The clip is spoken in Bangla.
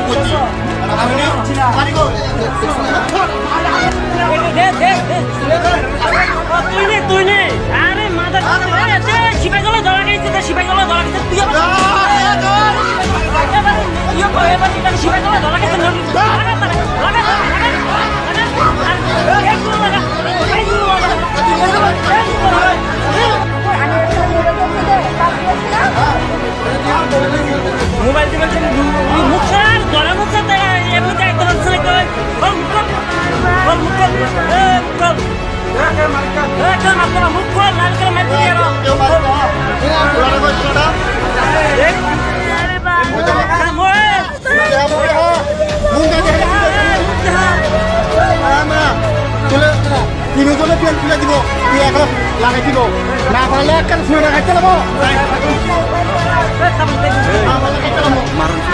করছি তুই নে আরে মাথা শিবাই গেল ধরা গেছে শিবাই গেল ধরা গেছে তুই শিবাই গেল ধরা গেছে মোবাইল টিপে মুখ ছাড়া ধরা মুখ এমনিতে একদম মুখ খোল লাল করে মারতে তিনি জন্য পেন তুলে দিব তুই এখন লাগাই দিব না পারলে একটা শুনে রাখাইতে দেবো মালিক